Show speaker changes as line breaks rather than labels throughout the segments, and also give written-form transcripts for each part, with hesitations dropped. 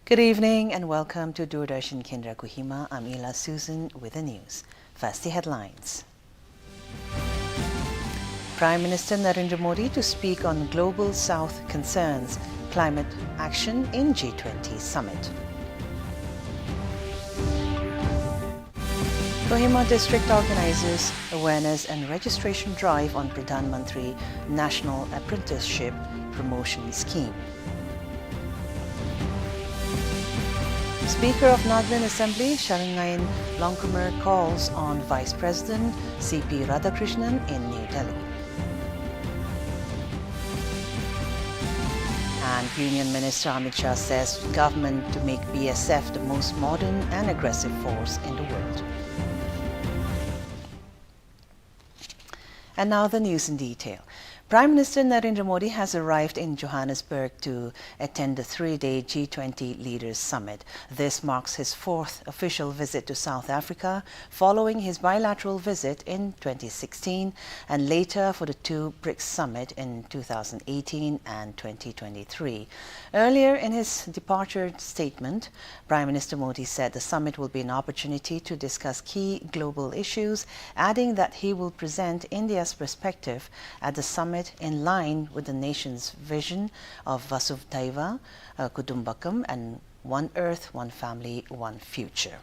Good evening and welcome to Doordarshan Kendra Kohima. I'm Ila Susan with the news. First, the headlines. Prime Minister Narendra Modi to speak on Global South concerns, climate action in G20 summit. Kohima District organizes awareness and registration drive on Pradhan Mantri National Apprenticeship Promotion Scheme. Speaker of Nagaland Assembly Sharangayan Longkumar calls on Vice President C.P. Radhakrishnan in New Delhi. And Union Minister Amit Shah says government to make BSF the most modern and aggressive force in the world. And now the news in detail. Prime Minister Narendra Modi has arrived in Johannesburg to attend the three-day G20 Leaders Summit. This marks his fourth official visit to South Africa, following his bilateral visit in 2016 and later for the two BRICS Summit in 2018 and 2023. Earlier in his departure statement, Prime Minister Modi said the summit will be an opportunity to discuss key global issues, adding that he will present India's perspective at the summit in line with the nation's vision of Vasudhaiva Kutumbakam and One Earth, One Family, One Future.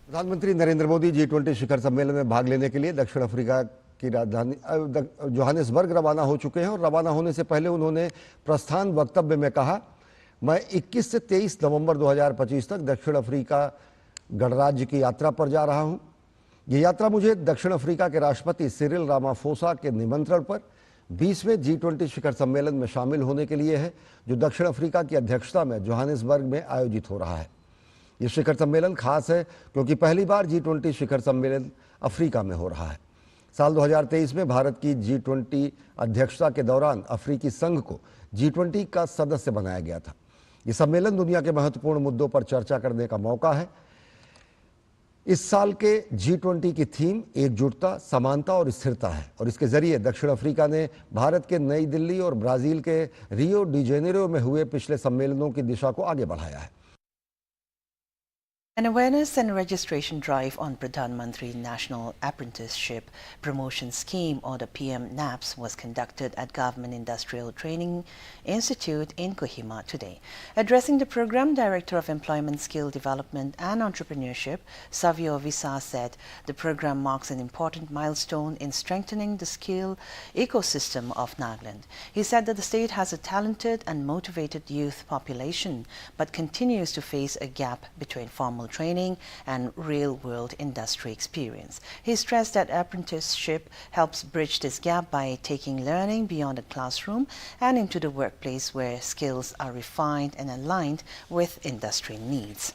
प्रधानमंत्री Narendra Modi G20 शिखर सम्मेलन में भाग लेने के लिए दक्षिण Africa की राजधानी जोहानिसबर्ग रवाना हो चुके हैं और रवाना होने से पहले उन्होंने प्रस्थान वक्तव्य में कहा, मैं 21 से 23 नवंबर 2025 तक दक्षिण अफ्रीका गणराज्य की यात्रा पर जा रहा हूं। ये यात्रा मुझे दक्षिण अफ्रीका के राष्ट्रपति सिरिल रामाफोसा के निमंत्रण पर 20वें G20 शिखर सम्मेलन में शामिल होने के लिए है, जो दक्षिण अफ्रीका की अध्यक्षता में जोहानिसबर्ग में आयोजित हो रहा है। ये शिखर सम्मेलन खास है क्योंकि पहली बार G20 शिखर सम्मेलन अफ्रीका में हो रहा है। साल 2023 में भारत की G20 अध्यक्षता के दौरान अफ्रीकी संघ को G20 का सदस्य बनाया गया था। ये सम्मेलन दुनिया के महत्वपूर्ण मुद्दों पर चर्चा करने का मौका है। इस साल के G20 की थीम एकजुटता, समानता और स्थिरता है और इसके जरिए दक्षिण अफ्रीका ने भारत के नई दिल्ली और ब्राजील के रियो डी जेनेरो में हुए पिछले सम्मेलनों की दिशा को आगे बढ़ाया है।
An awareness and registration drive on Pradhan Mantri National Apprenticeship Promotion Scheme, or the PM-NAPS, was conducted at Government Industrial Training Institute in Kohima today. Addressing the program, Director of Employment, Skill Development and Entrepreneurship, Savio Visa, said the program marks an important milestone in strengthening the skill ecosystem of Nagaland. He said that the state has a talented and motivated youth population, but continues to face a gap between formal training and real-world industry experience. He stressed that apprenticeship helps bridge this gap by taking learning beyond the classroom and into the workplace where skills are refined and aligned with industry needs.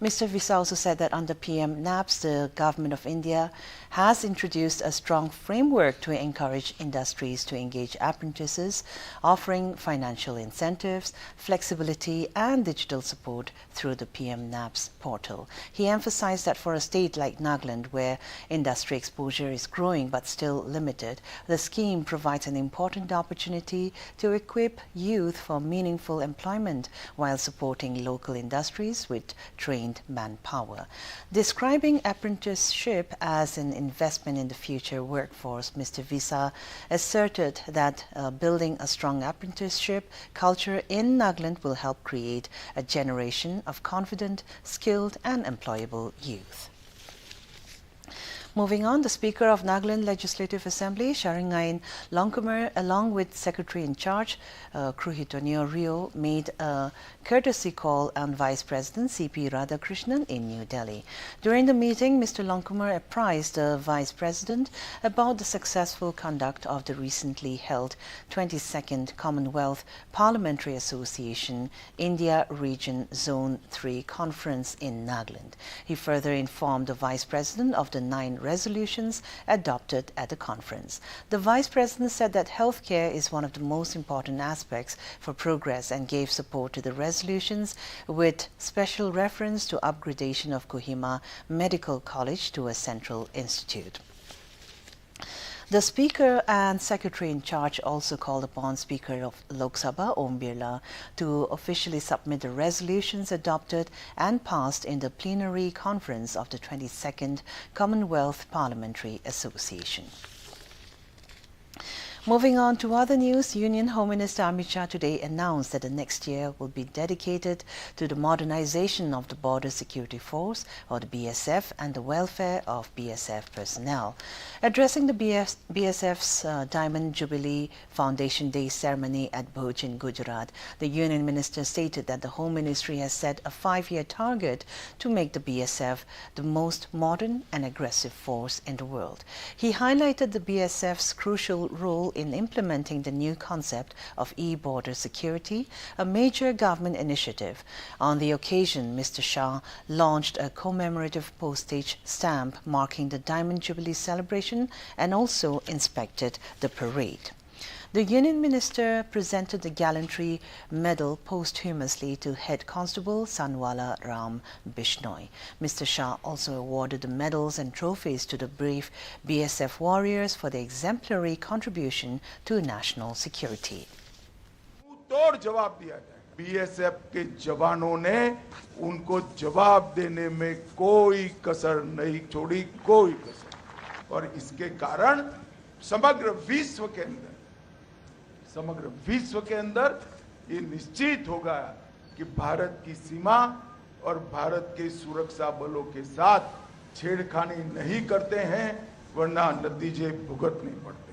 Mr. Visa also said that under PM-NAPS, the Government of India has introduced a strong framework to encourage industries to engage apprentices, offering financial incentives, flexibility and digital support through the PM-NAPS portal. He emphasized that for a state like Nagaland, where industry exposure is growing but still limited, the scheme provides an important opportunity to equip youth for meaningful employment while supporting local industries with trained manpower. Describing apprenticeship as an investment in the future workforce, Mr. Visa asserted that building a strong apprenticeship culture in Nagaland will help create a generation of confident, skilled and employable youth. Moving on, the Speaker of Nagaland Legislative Assembly, Sharangayan Longkumar, along with Secretary in Charge, Kruhitonio Rio, made a courtesy call on Vice President C.P. Radhakrishnan in New Delhi. During the meeting, Mr. Longkumar apprised the Vice President about the successful conduct of the recently held 22nd Commonwealth Parliamentary Association India Region Zone 3 Conference in Nagaland. He further informed the Vice President of the 9 resolutions adopted at the conference. The Vice President said that healthcare is one of the most important aspects for progress and gave support to the resolutions with special reference to upgradation of Kohima Medical College to a central institute. The Speaker and Secretary in charge also called upon Speaker of Lok Sabha, Om Birla, to officially submit the resolutions adopted and passed in the plenary conference of the 22nd Commonwealth Parliamentary Association. Moving on to other news, Union Home Minister Amit Shah today announced that the next year will be dedicated to the modernization of the Border Security Force, or the BSF, and the welfare of BSF personnel. Addressing the BSF's Diamond Jubilee Foundation Day ceremony at Bhuj in Gujarat, the Union Minister stated that the Home Ministry has set a 5-year target to make the BSF the most modern and aggressive force in the world. He highlighted the BSF's crucial role in implementing the new concept of e-border security, a major government initiative. On the occasion, Mr. Shah launched a commemorative postage stamp marking the Diamond Jubilee celebration and also inspected the parade. The Union Minister presented the Gallantry Medal posthumously to Head Constable Sanwala Ram Bishnoi. Mr. Shah also awarded the medals and trophies to the brave BSF warriors for their exemplary contribution to national security.
तोड़ जवाब दिया जाए। BSF के जवानों ने उनको जवाब देने में कोई कसर नहीं छोड़ी, कोई कसर। और इसके कारण समग्र विश्व के अंदर ये निश्चित होगा कि भारत की सीमा और भारत के सुरक्षा बलों के साथ छेड़खानी नहीं करते हैं, वरना नतीजे भुगतने पड़ते हैं।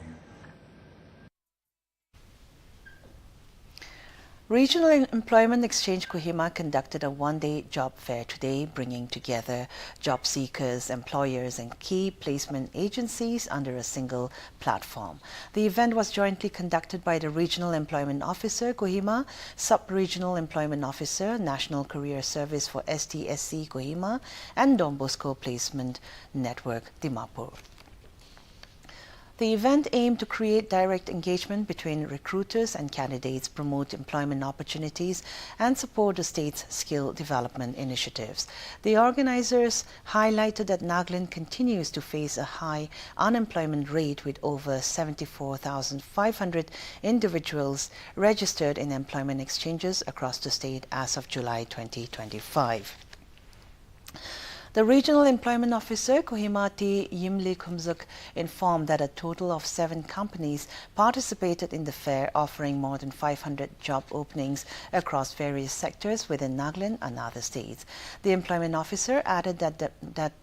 Regional Employment Exchange Kohima conducted a one-day job fair today, bringing together job seekers, employers and key placement agencies under a single platform. The event was jointly conducted by the Regional Employment Officer Kohima, Sub-Regional Employment Officer, National Career Service for STSC Kohima and Don Bosco Placement Network Dimapur. The event aimed to create direct engagement between recruiters and candidates, promote employment opportunities, and support the state's skill development initiatives. The organizers highlighted that Nagaland continues to face a high unemployment rate with over 74,500 individuals registered in employment exchanges across the state as of July 2025. The Regional Employment Officer, Kohima T. Yimli Kumzuk, informed that a total of 7 companies participated in the fair, offering more than 500 job openings across various sectors within Nagaland and other states. The Employment Officer added that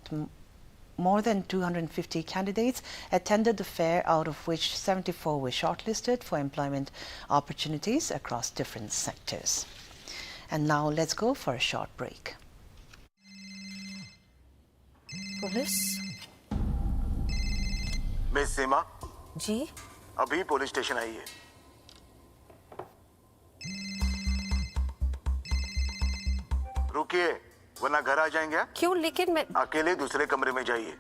more than 250 candidates attended the fair, out of which 74 were shortlisted for employment opportunities across different sectors. And now let's go for a short break.
Police
miss Seema
ji
अभी police station आई है। रुकिए वरना घर आ जाएंगे।
क्यों? लेकिन मैं
अकेले दूसरे कमरे में जाइए।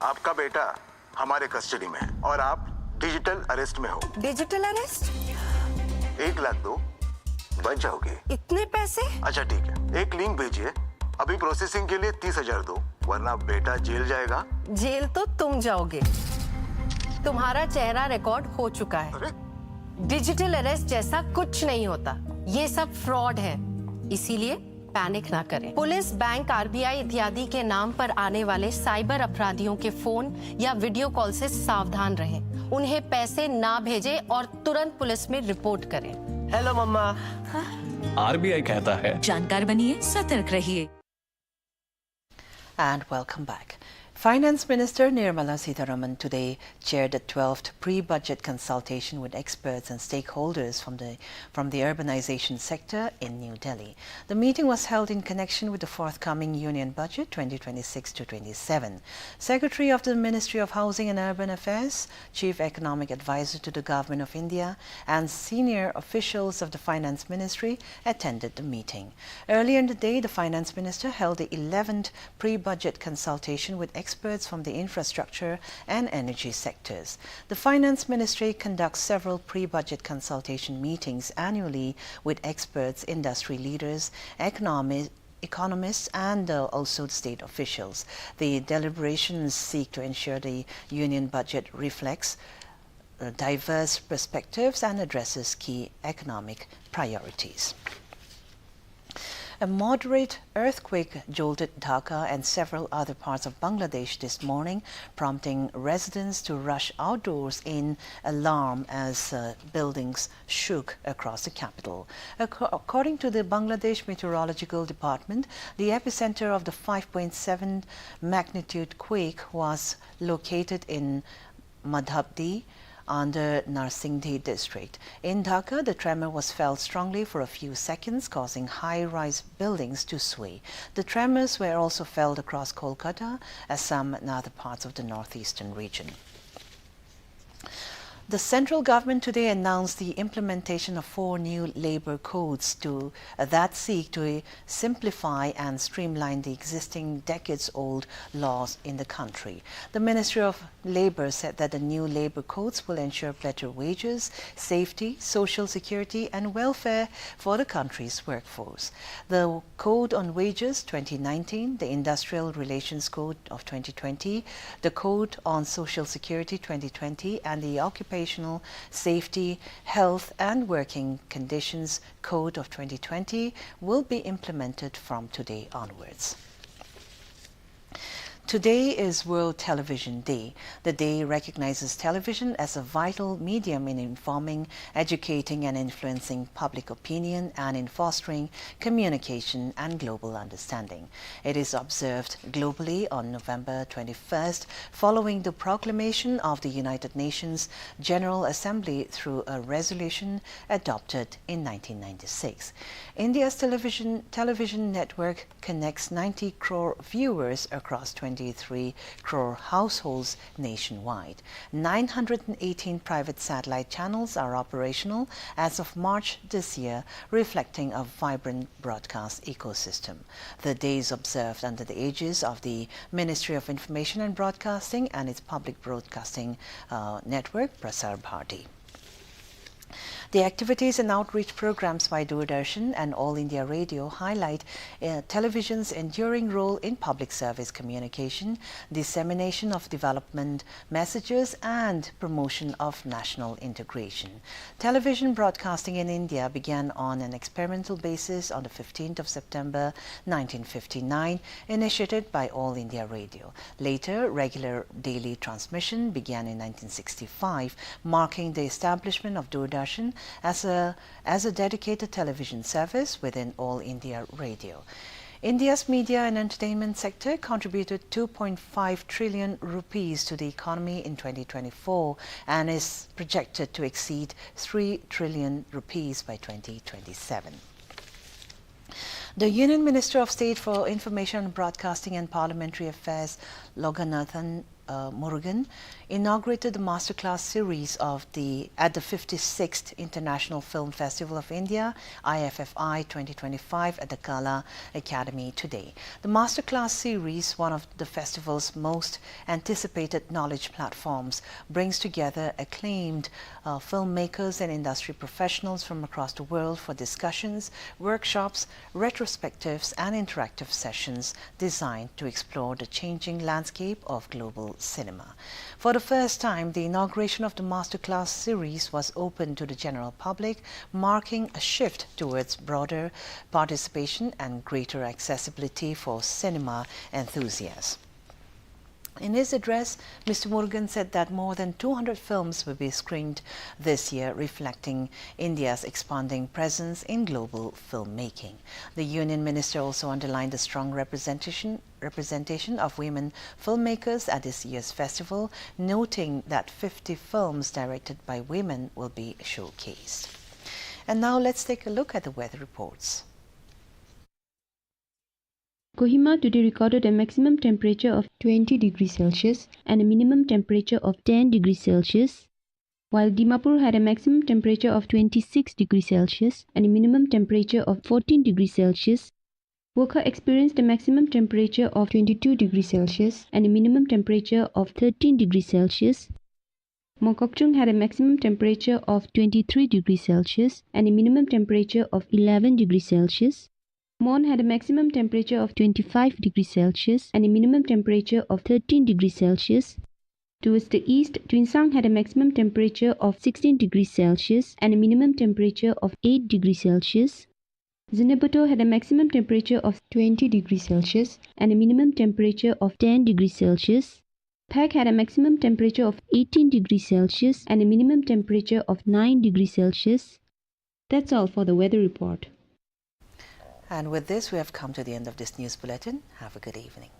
आपका बेटा हमारे कस्टडी में है और आप डिजिटल अरेस्ट में हो।
Digital arrest?
1 लाख दो, बच जाओगे।
इतने पैसे?
अच्छा ठीक है, एक लिंक भेजिए। अभी प्रोसेसिंग के लिए 30,000 दो, वरना बेटा जेल जाएगा।
जेल तो तुम जाओगे। तुम्हारा चेहरा रिकॉर्ड हो चुका है।
अरे?
डिजिटल अरेस्ट जैसा कुछ नहीं होता, ये सब फ्रॉड है। इसीलिए पैनिक ना करें। पुलिस, बैंक, आरबीआई इत्यादि के नाम पर आने वाले साइबर अपराधियों के फोन या वीडियो कॉल से सावधान रहें। उन्हें पैसे ना भेजें और तुरंत पुलिस में रिपोर्ट करें।
हेलो मम्मा।
आरबीआई कहता है
जानकार बनिए, सतर्क रहिए।
And welcome back. Finance Minister Nirmala Sitharaman today chaired the 12th pre-budget consultation with experts and stakeholders from the urbanization sector in New Delhi. The meeting was held in connection with the forthcoming Union Budget 2026-27. Secretary of the Ministry of Housing and Urban Affairs, Chief Economic Advisor to the Government of India, and senior officials of the Finance Ministry attended the meeting. Earlier in the day, the Finance Minister held the 11th pre-budget consultation with experts from the infrastructure and energy sectors. The Finance Ministry conducts several pre-budget consultation meetings annually with experts, industry leaders, economists and also state officials. The deliberations seek to ensure the union budget reflects diverse perspectives and addresses key economic priorities. A moderate earthquake jolted Dhaka and several other parts of Bangladesh this morning, prompting residents to rush outdoors in alarm as buildings shook across the capital. According to the Bangladesh Meteorological Department, the epicenter of the 5.7 magnitude quake was located in Madhabdi, under Narsingdi district. In Dhaka, the tremor was felt strongly for a few seconds, causing high-rise buildings to sway. The tremors were also felt across Kolkata, Assam and other parts of the northeastern region. The central government today announced the implementation of 4 new labor codes that seek to simplify and streamline the existing decades-old laws in the country. The Ministry of Labor said that the new labor codes will ensure better wages, safety, social security and welfare for the country's workforce. The Code on Wages 2019, the Industrial Relations Code of 2020, the Code on Social Security 2020 and the Occupational Safety, Health and Working Conditions Code of 2020 will be implemented from today onwards. Today is World Television Day. The day recognizes television as a vital medium in informing, educating and influencing public opinion and in fostering communication and global understanding. It is observed globally on November 21st following the proclamation of the United Nations General Assembly through a resolution adopted in 1996. India's television network connects 90 crore viewers across 23 crore households nationwide. 918 private satellite channels are operational as of March this year, reflecting a vibrant broadcast ecosystem. The day is observed under the aegis of the Ministry of Information and Broadcasting and its public broadcasting network, Prasar Bharati. The activities and outreach programs by Doordarshan and All India Radio highlight television's enduring role in public service communication, dissemination of development messages and promotion of national integration. Television broadcasting in India began on an experimental basis on the 15th of September 1959, initiated by All India Radio. Later, regular daily transmission began in 1965, marking the establishment of Doordarshan as a dedicated television service within All India Radio. India's media and entertainment sector contributed 2.5 trillion rupees to the economy in 2024 and is projected to exceed 3 trillion rupees by 2027. The Union Minister of State for Information, Broadcasting and Parliamentary Affairs, Loganathan Murugan, inaugurated the masterclass series at the 56th International Film Festival of India, IFFI 2025, at the Kala Academy today. The masterclass series, one of the festival's most anticipated knowledge platforms, brings together acclaimed filmmakers and industry professionals from across the world for discussions, workshops, retrospectives and interactive sessions designed to explore the changing landscape of global cinema. For the first time, the inauguration of the masterclass series was open to the general public, marking a shift towards broader participation and greater accessibility for cinema enthusiasts. In his address, Mr. Murugan said that more than 200 films will be screened this year, reflecting India's expanding presence in global filmmaking. The Union Minister also underlined the strong representation of women filmmakers at this year's festival, noting that 50 films directed by women will be showcased. And now let's take a look at the weather reports.
Kohima today recorded a maximum temperature of 20 degrees Celsius and a minimum temperature of 10 degrees Celsius, while Dimapur had a maximum temperature of 26 degrees Celsius and a minimum temperature of 14 degrees Celsius. Wokha experienced a maximum temperature of 22 degrees Celsius and a minimum temperature of 13 degrees Celsius. Mokokchung had a maximum temperature of 23 degrees Celsius and a minimum temperature of 11 degrees Celsius. Mon had a maximum temperature of 25 degrees Celsius and a minimum temperature of 13 degrees Celsius. Towards the east, Tuensang had a maximum temperature of 16 degrees Celsius and a minimum temperature of 8 degrees Celsius. Zinabuto had a maximum temperature of 20 degrees Celsius and a minimum temperature of 10 degrees Celsius. Pek had a maximum temperature of 18 degrees Celsius and a minimum temperature of 9 degrees Celsius. That's all for the weather report.
And with this, we have come to the end of this news bulletin. Have a good evening.